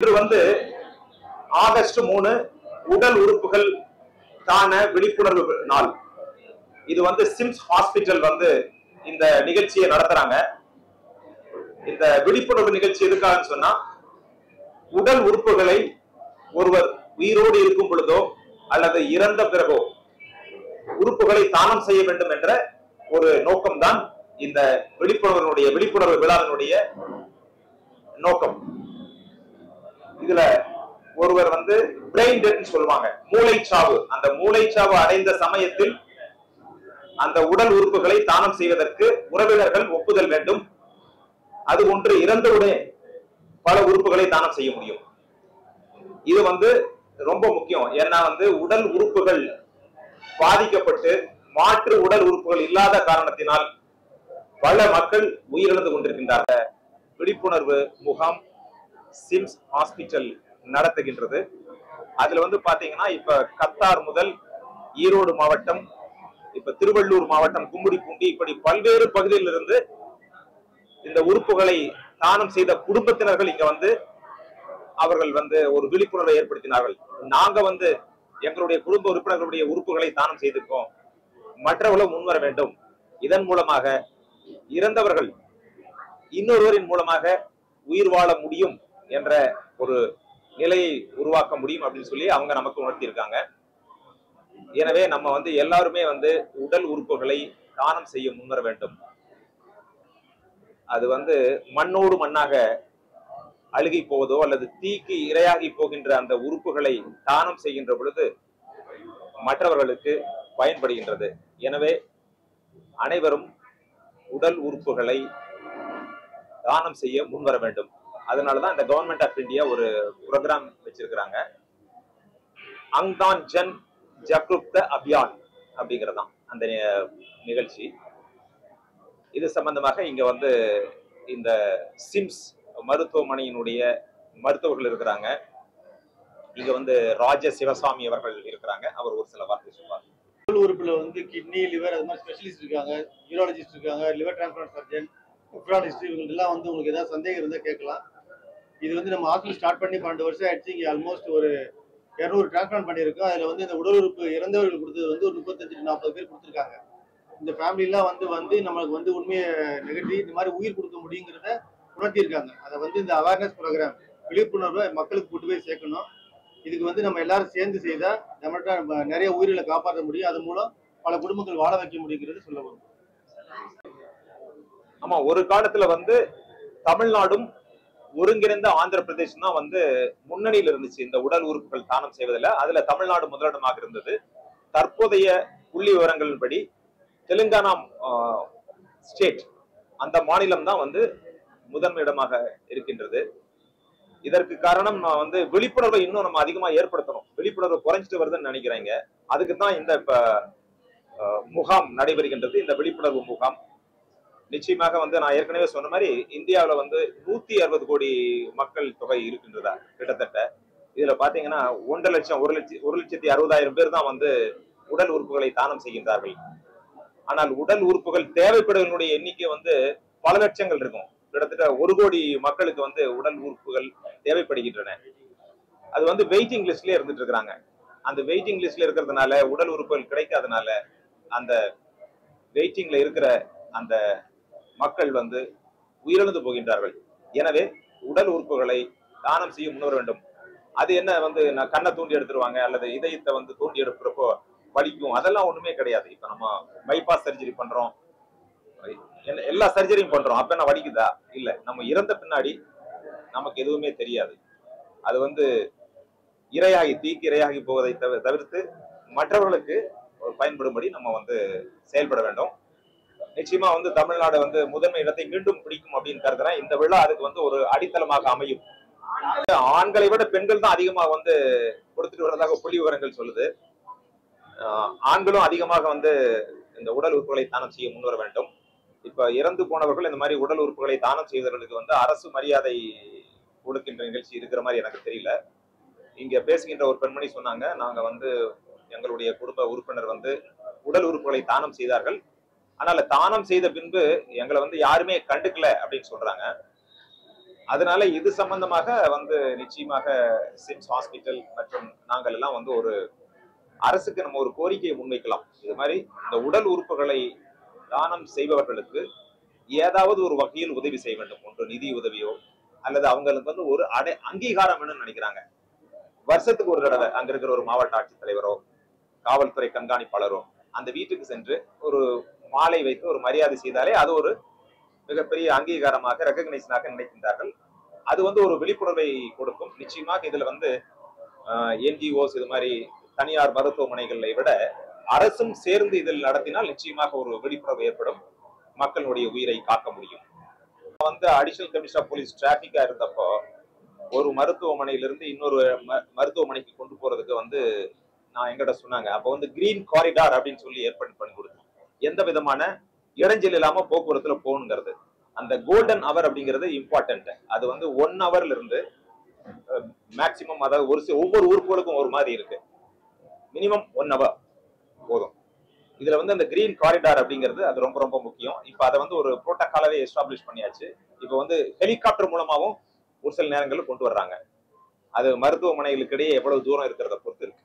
இன்று வந்து ஆகஸ்ட் 3 உடல் உறுப்புகள் தான விழிப்புணர்வு நாள். இது வந்து சிம்ஸ் ஹாஸ்பிட்டல் வந்து இந்த நிகழ்ச்சியை நடத்துறாங்க. இந்த விழிப்புணர்வு நிகழ்ச்சி எதுக்காக சொன்னா, உடல் உறுப்புகளை ஒருவர் உயிரோடு இருக்கும் பொழுதோ அல்லது இறந்த பிறகோ உறுப்புகளை தானம் செய்ய வேண்டும் என்ற ஒரு நோக்கம்தான் இந்த விழிப்புணர்வு விழாவினுடைய நோக்கம். இதுல ஒருவர் வந்து பிரெயின் டெத் சொல்லுவாங்க, மூளைச்சாவு. அந்த மூளைச்சாவு அடைந்த சமயத்தில் அந்த உடல் உறுப்புகளை தானம் செய்வதற்கு உறவினர்கள் ஒப்புதல் வேண்டும். அது ஒன்று இறந்தவுடனே பல உறுப்புகளை தானம் செய்ய முடியும். இது வந்து ரொம்ப முக்கியம். ஏன்னா வந்து உடல் உறுப்புகள் பாதிக்கப்பட்டு மாற்று உடல் உறுப்புகள் இல்லாத காரணத்தினால் பல மக்கள் உயிரிழந்து கொண்டிருக்கின்றார்கள். விழிப்புணர்வு முகாம் சிம்ஸ் ஹாஸ்பிட்டல் நடத்துகின்றது. அதுல வந்து பாத்தீங்கன்னா இப்ப கத்தார் முதல் ஈரோடு மாவட்டம், இப்ப திருவள்ளூர் மாவட்டம், கும்மிடிப்பூண்டி, இப்படி பல்வேறு பகுதியில் இருந்து இந்த உறுப்புகளை தானம் செய்த குடும்பத்தினர்கள் இங்க வந்து அவர்கள் வந்து ஒரு விழிப்புணர்வை ஏற்படுத்தினார்கள். நாங்க வந்து எங்களுடைய குடும்ப உறுப்பினர்களுடைய உறுப்புகளை தானம் செய்திருக்கோம், மற்றவர்களும் முன்வர வேண்டும். இதன் மூலமாக இறந்தவர்கள் இன்னொருவரின் மூலமாக உயிர் வாழ முடியும் என்ற ஒரு நிலையை உருவாக்க முடியும் அப்படின்னு சொல்லி அவங்க நமக்கு உணர்த்தி இருக்காங்க. எனவே நம்ம வந்து எல்லாருமே வந்து உடல் உறுப்புகளை தானம் செய்ய முன்வர வேண்டும். அது வந்து மண்ணோடு மண்ணாக அழுகி போவதோ அல்லது தீக்கு இரையாகி போகின்ற அந்த உறுப்புகளை தானம் செய்கின்ற பொழுது மற்றவர்களுக்கு பயன்படுகின்றது. எனவே அனைவரும் உடல் உறுப்புகளை தானம் செய்ய முன்வர வேண்டும். அதனாலதான் இந்த கவர்மெண்ட் ஆஃப் இந்தியா ஒரு ப்ரோக்ராம் வச்சிருக்கிறாங்க, அங்தான் ஜன் ஜக்ருப்த அபியான் அப்படிங்கிறதான் அந்த நிகழ்ச்சி. இது சம்பந்தமாக இங்க வந்து இந்த சிம்ஸ் மருத்துவமனையினுடைய மருத்துவர்கள் இருக்கிறாங்க. இங்க வந்து ராஜ சிவசாமி அவர்கள் இருக்கிறாங்க. அவர் ஒரு சில வார்த்தை சொல்வார். உடல் உறுப்புல வந்து கிட்னி, லிவர், அது மாதிரி ஸ்பெஷலிஸ்ட் இருக்காங்க, யூராலஜிஸ்ட் இருக்காங்க, லிவர் டிரான்ஸ்பிளான்ட் சர்ஜன், நெஃப்ராலஜிஸ்ட், இவங்கெல்லாம் வந்து உங்களுக்கு ஏதாவது சந்தேகம் இருந்தால் கேட்கலாம். இது வந்து நம்ம ஹாஸ்பிட்டல் ஸ்டார்ட் பண்ணி 12 வருஷம் ஆயிடுச்சு. இங்கே ஆல்மோஸ்ட் ஒரு 200 டிரான்ஸ்பிளான்ட் பண்ணியிருக்கோம். அதில் வந்து இந்த உடல் உறுப்பு இறந்தவர்கள் கொடுத்தது வந்து ஒரு 35-40 பேர் கொடுத்துருக்காங்க. இந்த ஃபேமிலிலாம் வந்து நம்மளுக்கு வந்து உண்மையை நெகட்டிவ் இந்த மாதிரி உயிர் கொடுக்க முடியுங்கிறத உணர்த்தியிருக்காங்க. அதை வந்து இந்த அவேர்னஸ் ப்ரோக்ராம் விழிப்புணர்வை மக்களுக்கு கொண்டு போய் சேர்க்கணும். இதுக்கு வந்து நம்ம எல்லாரும் சேர்ந்து செய்தால் நம்மள்கிட்ட நிறைய உயிர்களை காப்பாற்ற முடியும். அது மூலம் பல குடும்பங்கள் வாழ வைக்க முடியுங்கிறது சொல்ல வரும். ஆமா, ஒரு காலத்துல வந்து தமிழ்நாடும் ஒருங்கிணைந்த ஆந்திர பிரதேசம் தான் வந்து முன்னணியில் இருந்துச்சு இந்த உடல் உறுப்புகள் தானம் செய்வதில். அதுல தமிழ்நாடு முதலிடமாக இருந்தது. தற்போதைய புள்ளி விவரங்களின்படி தெலுங்கானா ஸ்டேட், அந்த மாநிலம் தான் வந்து முதன்மை இடமாக இருக்கின்றது. இதற்கு காரணம் வந்து விழிப்புணர்வை இன்னும் நம்ம அதிகமா ஏற்படுத்தணும். விழிப்புணர்வு குறைஞ்சிட்டு வருதுன்னு நினைக்கிறாங்க. அதுக்கு தான் இந்த இப்ப முகாம் நடைபெறுகின்றது. இந்த விழிப்புணர்வு முகாம் நிச்சயமாக வந்து நான் ஏற்கனவே சொன்ன மாதிரி இந்தியாவில் வந்து 160 கோடி மக்கள் தொகை இருக்கின்றதா கிட்டத்தட்ட. இதுல பாத்தீங்கன்னா 1,60,000 பேர் தான் வந்து உடல் உறுப்புகளை தானம் செய்கின்றார்கள். ஆனால் உடல் உறுப்புகள் தேவைப்படுவதனுடைய எண்ணிக்கை வந்து பல லட்சங்கள் இருக்கும். கிட்டத்தட்ட 1 கோடி மக்களுக்கு வந்து உடல் உறுப்புகள் தேவைப்படுகின்றன. அது வந்து வெயிட்டிங் லிஸ்ட்லயே இருந்துட்டு இருக்கிறாங்க. அந்த வெயிட்டிங் லிஸ்ட்ல இருக்கிறதுனால உடல் உறுப்புகள் கிடைக்காதனால அந்த வெயிட்டிங்ல இருக்கிற அந்த மக்கள் வந்து உயிரிழந்து போகின்றார்கள். எனவே உடல் உறுப்புகளை தானம் செய்ய முன்வர வேண்டும். அது என்ன வந்து நான் கண்ணை தூண்டி எடுத்துருவாங்க அல்லது இதயத்தை வந்து தூண்டி எடுக்கிறப்போ வலிக்கும், அதெல்லாம் ஒண்ணுமே கிடையாது. இப்ப நம்ம பைபாஸ் சர்ஜரி பண்றோம், எல்லா சர்ஜரியும் பண்றோம், அப்ப என்ன வலிக்குதா? இல்ல. நம்ம இறந்த பின்னாடி நமக்கு எதுவுமே தெரியாது. அது வந்து தீக்கு இரையாகி போவதை தவிர்த்து மற்றவர்களுக்கு பயன்படும்படி நம்ம வந்து செயல்பட வேண்டும். நிச்சயமா வந்து தமிழ்நாடு வந்து முதன்மை இடத்தை மீண்டும் பிடிக்கும் அப்படின்னு கருதுறேன். இந்த விழா அதுக்கு வந்து ஒரு அடித்தளமாக அமையும். ஆண்களை விட பெண்கள் தான் அதிகமாக வந்து கொடுத்துட்டு வர்றதாக புள்ளி விவரங்கள் சொல்லுது. ஆண்களும் அதிகமாக வந்து இந்த உடல் உறுப்புகளை தானம் செய்ய முன்வர வேண்டும். இப்ப இறந்து போனவர்கள் இந்த மாதிரி உடல் உறுப்புகளை தானம் செய்வதற்கு வந்து அரசு மரியாதை கொடுக்கின்ற நிகழ்ச்சி இருக்கிற மாதிரி எனக்கு தெரியல. இங்க பேசுகின்ற ஒரு பெண்மணி சொன்னாங்க, நாங்க வந்து எங்களுடைய குடும்ப உறுப்பினர் வந்து உடல் உறுப்புகளை தானம் செய்தார்கள், ஆனால் தானம் செய்த பின்பு எங்களை வந்து யாருமே கண்டுக்கல அப்படின்னு சொல்றாங்க. அதனால இது சம்பந்தமாக வந்து நிச்சயமாக சிம்ஸ் ஹாஸ்பிட்டல் மற்றும் நாங்கள் எல்லாம் வந்து ஒரு அரசுக்கு நம்ம ஒரு கோரிக்கையை முன்வைக்கலாம். இது மாதிரி இந்த உடல் உறுப்புகளை தானம் செய்பவர்களுக்கு ஏதாவது ஒரு வகையில் உதவி செய்ய வேண்டும். ஒன்று நிதி உதவியோ அல்லது அவங்களுக்கு வந்து ஒரு அங்கீகாரம் வேணும்னு நினைக்கிறாங்க. வருஷத்துக்கு ஒரு தடவை அங்க இருக்கிற ஒரு மாவட்ட ஆட்சித்தலைவரோ காவல்துறை கண்காணிப்பாளரோ அந்த வீட்டுக்கு சென்று ஒரு மாலை வைத்து ஒரு மரியாதை செய்தாலே அது ஒரு மிகப்பெரிய அங்கீகாரமாக ரெகக்னைஸ்னாக நினைக்கின்றார்கள். அது வந்து ஒரு விழிப்புணர்வை கொடுக்கும். நிச்சயமாக இதுல வந்து என்ஜிஓஸ் இது மாதிரி தனியார் மருத்துவமனைகளை விட அரசும் சேர்ந்து இதில் நடத்தினால் நிச்சயமாக ஒரு விழிப்புணர்வு ஏற்படும். மக்களுடைய உயிரை காக்க முடியும். வந்து அடிஷனல் கமிஷனர் ஆஃப் போலீஸ் டிராபிக்கா இருந்தப்போ ஒரு மருத்துவமனையிலிருந்து இன்னொரு மருத்துவமனைக்கு கொண்டு போறதுக்கு வந்து நான் எங்கிட்ட சொன்னாங்க. அப்போ வந்து கிரீன் காரிடார் அப்படின்னு சொல்லி ஏற்பாடு பண்ணி கொடுத்தோம். எந்த விதமான இடைஞ்சல் இல்லாம போக்குவரத்துல போகணுங்கிறது. அந்த கோல்டன் அவர் அப்படிங்கிறது இம்பார்ட்டன்ட். அது வந்து 1 ஹவர்ல இருந்து மேக்சிமம், அதாவது ஒவ்வொரு உறுப்புகளுக்கும் ஒரு மாதிரி இருக்கு. மினிமம் 1 ஹவர் போதும். இதுல வந்து அந்த கிரீன் காரிடார் அப்படிங்கிறது அது ரொம்ப ரொம்ப முக்கியம். இப்ப அதை வந்து ஒரு புரோட்டோகாலாவே எஸ்டாப்ளிஷ் பண்ணியாச்சு. இப்ப வந்து ஹெலிகாப்டர் மூலமாவும் ஒரு சில நேரங்களில் கொண்டு வர்றாங்க. அது மருத்துவமனைகளுக்கு இடையே எவ்வளவு தூரம் இருக்கிறத பொறுத்து இருக்கு.